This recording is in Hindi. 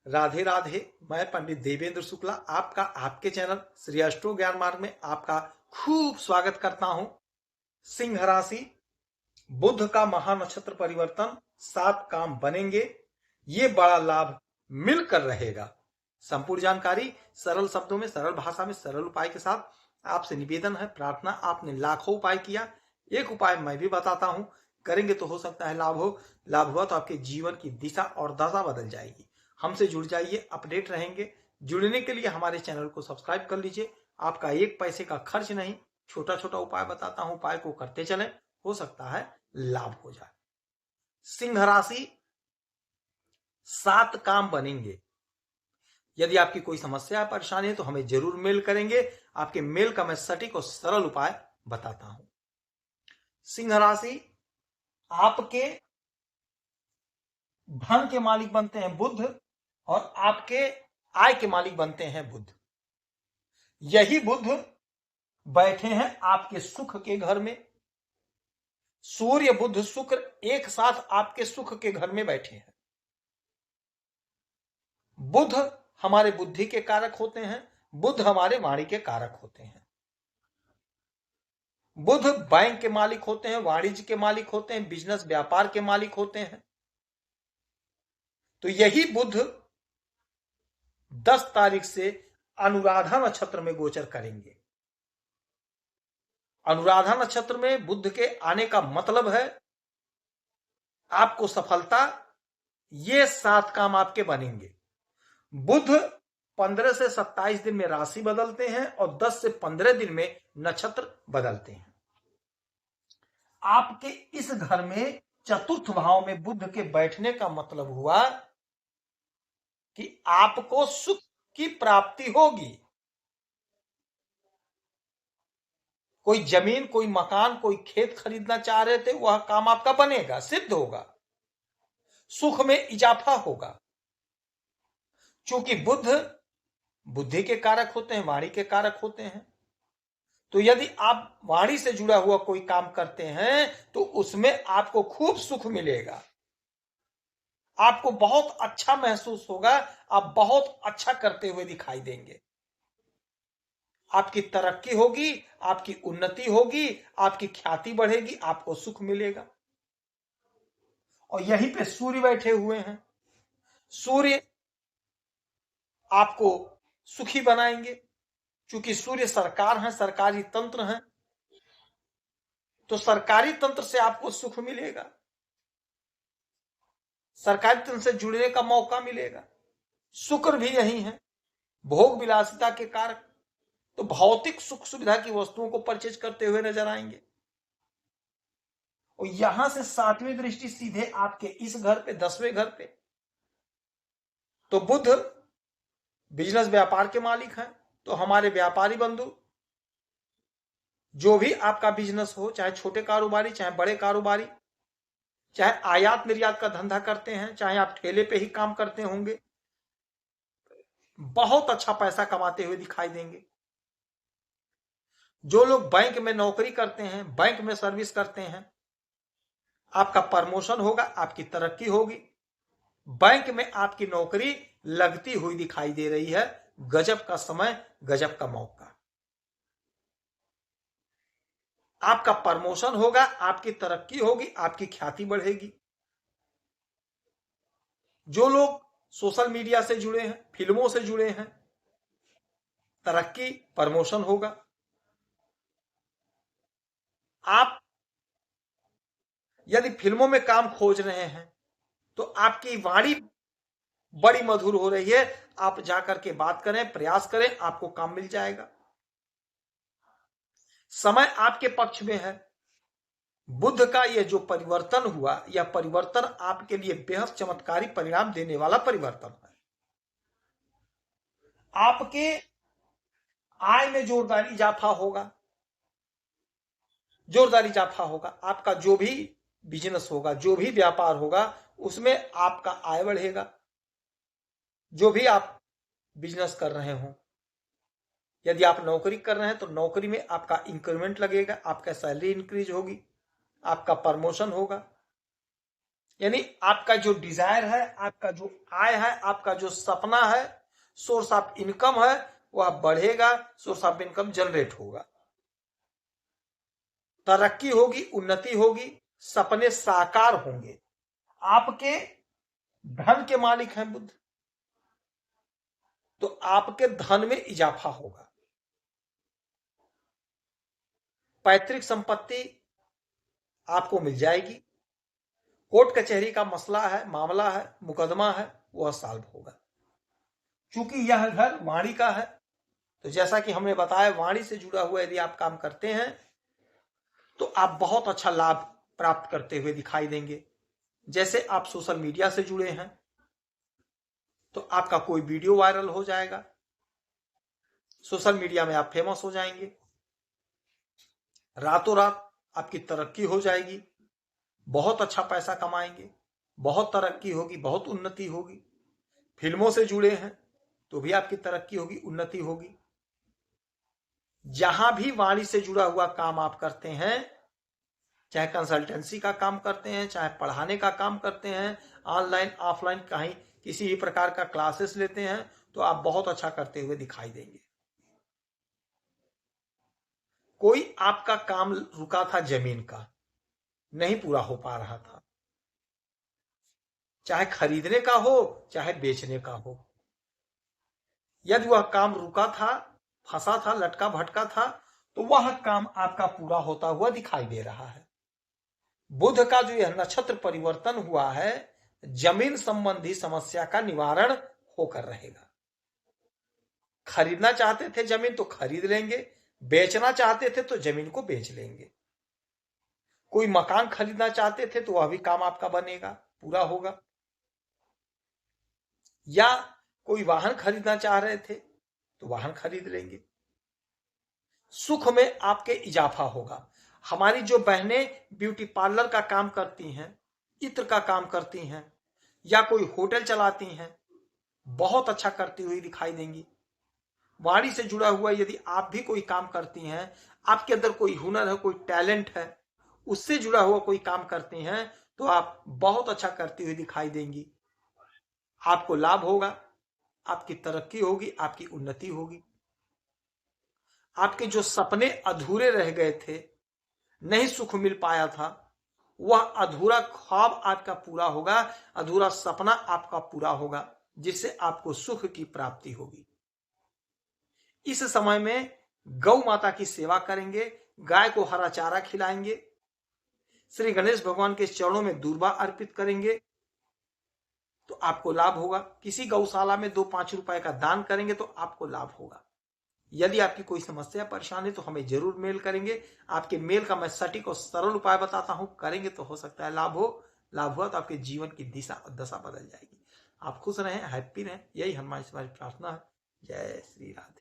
राधे राधे। मैं पंडित देवेंद्र शुक्ला आपका आपके चैनल श्री अष्टो ज्ञान मार्ग में आपका खूब स्वागत करता हूं। सिंह राशि, बुध का महानक्षत्र परिवर्तन, 7 काम बनेंगे, ये बड़ा लाभ मिलकर रहेगा। संपूर्ण जानकारी सरल शब्दों में, सरल भाषा में, सरल उपाय के साथ आपसे निवेदन है, प्रार्थना। आपने लाखों उपाय किया, एक उपाय मैं भी बताता हूं, करेंगे तो हो सकता है लाभ हो। लाभ हुआ तो आपके जीवन की दिशा और दशा बदल जाएगी। हमसे जुड़ जाइए, अपडेट रहेंगे। जुड़ने के लिए हमारे चैनल को सब्सक्राइब कर लीजिए। आपका एक पैसे का खर्च नहीं, छोटा छोटा उपाय बताता हूं, उपाय को करते चलें, हो सकता है लाभ हो जाए। सिंह राशि, 7 काम बनेंगे। यदि आपकी कोई समस्या परेशानी है तो हमें जरूर मेल करेंगे। आपके मेल का मैं सटीक और सरल उपाय बताता हूं। सिंह राशि, आपके धन के मालिक बनते हैं बुध और आपके आय के मालिक बनते हैं बुध। यही बुध बैठे हैं आपके सुख के घर में। सूर्य बुध शुक्र एक साथ आपके सुख के घर में बैठे हैं। बुध हमारे बुद्धि के कारक होते हैं, बुध हमारे वाणी के कारक होते हैं। बुध बैंक के मालिक होते हैं, वाणिज्य के मालिक होते हैं, बिजनेस व्यापार के मालिक होते हैं। तो यही बुध 10 तारीख से अनुराधा नक्षत्र में गोचर करेंगे। अनुराधा नक्षत्र में बुध के आने का मतलब है आपको सफलता। ये 7 काम आपके बनेंगे। बुध 15 से 27 दिन में राशि बदलते हैं और 10 से 15 दिन में नक्षत्र बदलते हैं। आपके इस घर में चतुर्थ भाव में बुध के बैठने का मतलब हुआ कि आपको सुख की प्राप्ति होगी। कोई जमीन, कोई मकान, कोई खेत खरीदना चाह रहे थे, वह काम आपका बनेगा, सिद्ध होगा, सुख में इजाफा होगा। चूंकि बुध बुद्धि के कारक होते हैं, वाणी के कारक होते हैं, तो यदि आप वाणी से जुड़ा हुआ कोई काम करते हैं तो उसमें आपको खूब सुख मिलेगा, आपको बहुत अच्छा महसूस होगा, आप बहुत अच्छा करते हुए दिखाई देंगे, आपकी तरक्की होगी, आपकी उन्नति होगी, आपकी ख्याति बढ़ेगी, आपको सुख मिलेगा। और यहीं पे सूर्य बैठे हुए हैं। सूर्य आपको सुखी बनाएंगे, क्योंकि सूर्य सरकार है, सरकारी तंत्र है, तो सरकारी तंत्र से आपको सुख मिलेगा, सरकारी तंत्र से जुड़ने का मौका मिलेगा। शुक्र भी यही है, भोग विलासिता के कारक, तो भौतिक सुख सुविधा की वस्तुओं को परचेज करते हुए नजर आएंगे। और यहां से 7वीं दृष्टि सीधे आपके इस घर पे, 10वें घर पे। तो बुध बिजनेस व्यापार के मालिक हैं, तो हमारे व्यापारी बंधु, जो भी आपका बिजनेस हो, चाहे छोटे कारोबारी, चाहे बड़े कारोबारी, चाहे आयात निर्यात का धंधा करते हैं, चाहे आप ठेले पे ही काम करते होंगे, बहुत अच्छा पैसा कमाते हुए दिखाई देंगे। जो लोग बैंक में नौकरी करते हैं, बैंक में सर्विस करते हैं, आपका प्रमोशन होगा, आपकी तरक्की होगी। बैंक में आपकी नौकरी लगती हुई दिखाई दे रही है। गजब का समय, गजब का मौका। आपका प्रमोशन होगा, आपकी तरक्की होगी, आपकी ख्याति बढ़ेगी। जो लोग सोशल मीडिया से जुड़े हैं, फिल्मों से जुड़े हैं, तरक्की, प्रमोशन होगा। आप यदि फिल्मों में काम खोज रहे हैं तो आपकी वाणी बड़ी मधुर हो रही है, आप जाकर के बात करें, प्रयास करें, आपको काम मिल जाएगा। समय आपके पक्ष में है। बुध का यह जो परिवर्तन हुआ, यह परिवर्तन आपके लिए बेहद चमत्कारी परिणाम देने वाला परिवर्तन है। आपके आय में जोरदार इजाफा होगा, जोरदार इजाफा होगा। आपका जो भी बिजनेस होगा, जो भी व्यापार होगा, उसमें आपका आय बढ़ेगा। जो भी आप बिजनेस कर रहे हो, यदि आप नौकरी कर रहे हैं तो नौकरी में आपका इंक्रीमेंट लगेगा, आपका सैलरी इंक्रीज होगी, आपका प्रमोशन होगा। यानी आपका जो डिजायर है, आपका जो आय है, आपका जो सपना है, सोर्स ऑफ इनकम है, वह बढ़ेगा, सोर्स ऑफ इनकम जनरेट होगा, तरक्की होगी, उन्नति होगी, सपने साकार होंगे। आपके धन के मालिक हैं बुध, तो आपके धन में इजाफा होगा। पैतृक संपत्ति आपको मिल जाएगी। कोर्ट कचहरी का मसला है, मामला है, मुकदमा है, वह सॉल्व होगा। चूंकि यह घर वाणी का है, तो जैसा कि हमने बताया, वाणी से जुड़ा हुआ यदि आप काम करते हैं तो आप बहुत अच्छा लाभ प्राप्त करते हुए दिखाई देंगे। जैसे आप सोशल मीडिया से जुड़े हैं तो आपका कोई वीडियो वायरल हो जाएगा, सोशल मीडिया में आप फेमस हो जाएंगे, रातों रात आपकी तरक्की हो जाएगी, बहुत अच्छा पैसा कमाएंगे, बहुत तरक्की होगी, बहुत उन्नति होगी। फिल्मों से जुड़े हैं तो भी आपकी तरक्की होगी, उन्नति होगी। जहां भी वाणी से जुड़ा हुआ काम आप करते हैं, चाहे कंसल्टेंसी का काम करते हैं, चाहे पढ़ाने का काम करते हैं, ऑनलाइन ऑफलाइन कहीं किसी भी प्रकार का क्लासेस लेते हैं, तो आप बहुत अच्छा करते हुए दिखाई देंगे। कोई आपका काम रुका था, जमीन का नहीं पूरा हो पा रहा था, चाहे खरीदने का हो चाहे बेचने का हो, यदि वह काम रुका था, फंसा था, लटका भटका था, तो वह काम आपका पूरा होता हुआ दिखाई दे रहा है। बुध का जो यह नक्षत्र परिवर्तन हुआ है, जमीन संबंधी समस्या का निवारण होकर रहेगा। खरीदना चाहते थे जमीन तो खरीद लेंगे, बेचना चाहते थे तो जमीन को बेच लेंगे। कोई मकान खरीदना चाहते थे तो वह भी काम आपका बनेगा, पूरा होगा। या कोई वाहन खरीदना चाह रहे थे तो वाहन खरीद लेंगे। सुख में आपके इजाफा होगा। हमारी जो बहनें ब्यूटी पार्लर का काम करती हैं, इत्र का काम करती हैं, या कोई होटल चलाती हैं, बहुत अच्छा करती हुई दिखाई देंगी। वाणी से जुड़ा हुआ यदि आप भी कोई काम करती हैं, आपके अंदर कोई हुनर है, कोई टैलेंट है, उससे जुड़ा हुआ कोई काम करती हैं, तो आप बहुत अच्छा करती हुई दिखाई देंगी। आपको लाभ होगा, आपकी तरक्की होगी, आपकी उन्नति होगी। आपके जो सपने अधूरे रह गए थे, नहीं सुख मिल पाया था, वह अधूरा ख्वाब आपका पूरा होगा, अधूरा सपना आपका पूरा होगा, जिससे आपको सुख की प्राप्ति होगी। इस समय में गौ माता की सेवा करेंगे, गाय को हरा चारा खिलाएंगे, श्री गणेश भगवान के चरणों में दूर्वा अर्पित करेंगे तो आपको लाभ होगा। किसी गौशाला में 2-5 रुपए का दान करेंगे तो आपको लाभ होगा। यदि आपकी कोई समस्या परेशानी तो हमें जरूर मेल करेंगे। आपके मेल का मैं सटीक और सरल उपाय बताता हूं, करेंगे तो हो सकता है लाभ हो। लाभ हुआ तो आपके जीवन की दिशा और दशा बदल जाएगी। आप खुश रहें, हैप्पी रहें, यही हमारी प्रार्थना है। जय श्री राधे।